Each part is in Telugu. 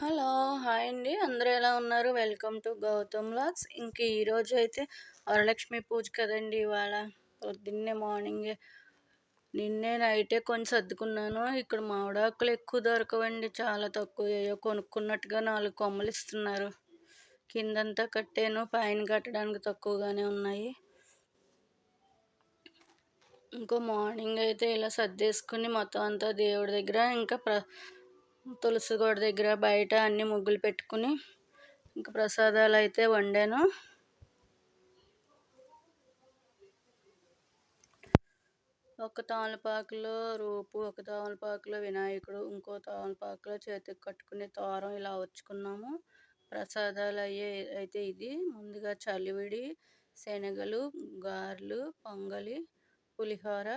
హలో! హాయ్ అండి. అందరూ ఎలా ఉన్నారు? Welcome to Gautam vlogs. ఇంక ఈరోజు అయితే వరలక్ష్మి పూజ కదండీ ఇవాళ. పొద్దున్నే మార్నింగే నిన్నే నైటే కొని సర్దుకున్నాను. ఇక్కడ మామిడాకులు ఎక్కువ దొరకవండి. చాలా తక్కువ. ఏయో కొనుక్కున్నట్టుగా 4 కొమ్మలు ఇస్తున్నారు. కిందంతా కట్టాను. పైన కట్టడానికి తక్కువగానే ఉన్నాయి. ఇంకో మార్నింగ్ అయితే ఇలా సర్దేసుకుని మొత్తం అంతా దేవుడి దగ్గర ఇంకా తులసి గోడ దగ్గర బయట అన్ని ముగ్గులు పెట్టుకుని ఇంకా ప్రసాదాలు అయితే వండాను. ఒక తామలపాకులో రూపు, ఒక తామలపాకులో వినాయకుడు, ఇంకో తామలపాకులో చేతికి కట్టుకునే తోరం ఇలా వచ్చుకున్నాము. ప్రసాదాలు అయితే ఇది ముందుగా చలివిడి, శనగలు, గారెలు, పొంగలి, పులిహోర,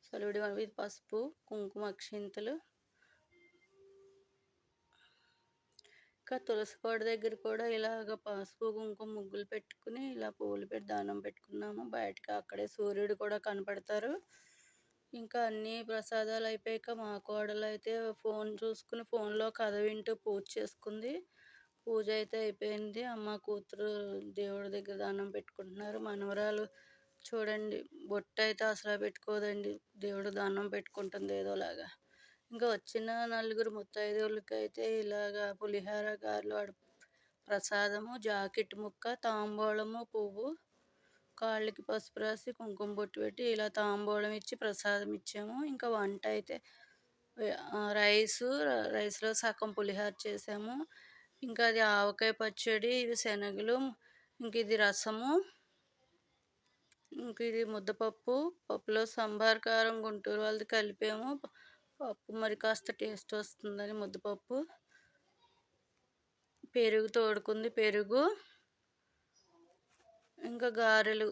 చలివిడి పసుపు, కుంకుమ అక్షింతలు. ఇంకా తులసి కోట దగ్గర కూడా ఇలాగ పసుపు కుంకుమ ముగ్గులు పెట్టుకుని ఇలా పూలు పెట్టి దానం పెట్టుకున్నాము. బయటకు అక్కడే సూర్యుడు కూడా కనపడతారు. ఇంకా అన్ని ప్రసాదాలు అయిపోయాక మా కోడలు అయితే ఫోన్ చూసుకుని ఫోన్లో కథ వింటూ పూజ చేసుకుంది. పూజ అయితే అయిపోయింది. అమ్మ కూతురు దేవుడి దగ్గర దానం పెట్టుకుంటున్నారు. మనవరాలు చూడండి బొట్టు అయితే అసలు పెట్టుకోదండి. దేవుడు దానం పెట్టుకుంటుంది ఏదోలాగా. ఇంకా వచ్చిన నలుగురు ముత్తైదువులకి అయితే ఇలాగా పులిహోర, గారెలు, ప్రసాదము, జాకెట్ ముక్క, తాంబూలము, పువ్వు, కాళ్ళకి పసుపు రాసి కుంకుమ బొట్టు పెట్టి ఇలా తాంబూలం ఇచ్చి ప్రసాదం ఇచ్చాము. ఇంకా వంట అయితే రైస్లో సగం పులిహోర చేసాము. ఇంకా అది ఆవకాయ పచ్చడి, ఇది శనగలు, ఇంక ఇది రసము, ఇంక ఇది ముద్దపప్పు. పప్పులో సంబార్ కారం గుంటూరు వాళ్ళది కలిపాము. పప్పు మరి కాస్త టేస్ట్ వస్తుందని ముద్దపప్పు, పెరుగు తోడుకుంది, పెరుగు, ఇంకా గారెలు.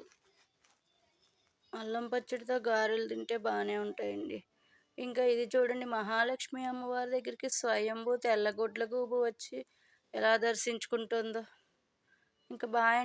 అల్లం పచ్చడితో గారెలు తింటే బాగానే ఉంటాయండి. ఇంకా ఇది చూడండి మహాలక్ష్మి అమ్మవారి దగ్గరికి స్వయంభూ తెల్లగుడ్ల గూబు వచ్చి ఎలా దర్శించుకుంటుందో. ఇంకా బాగా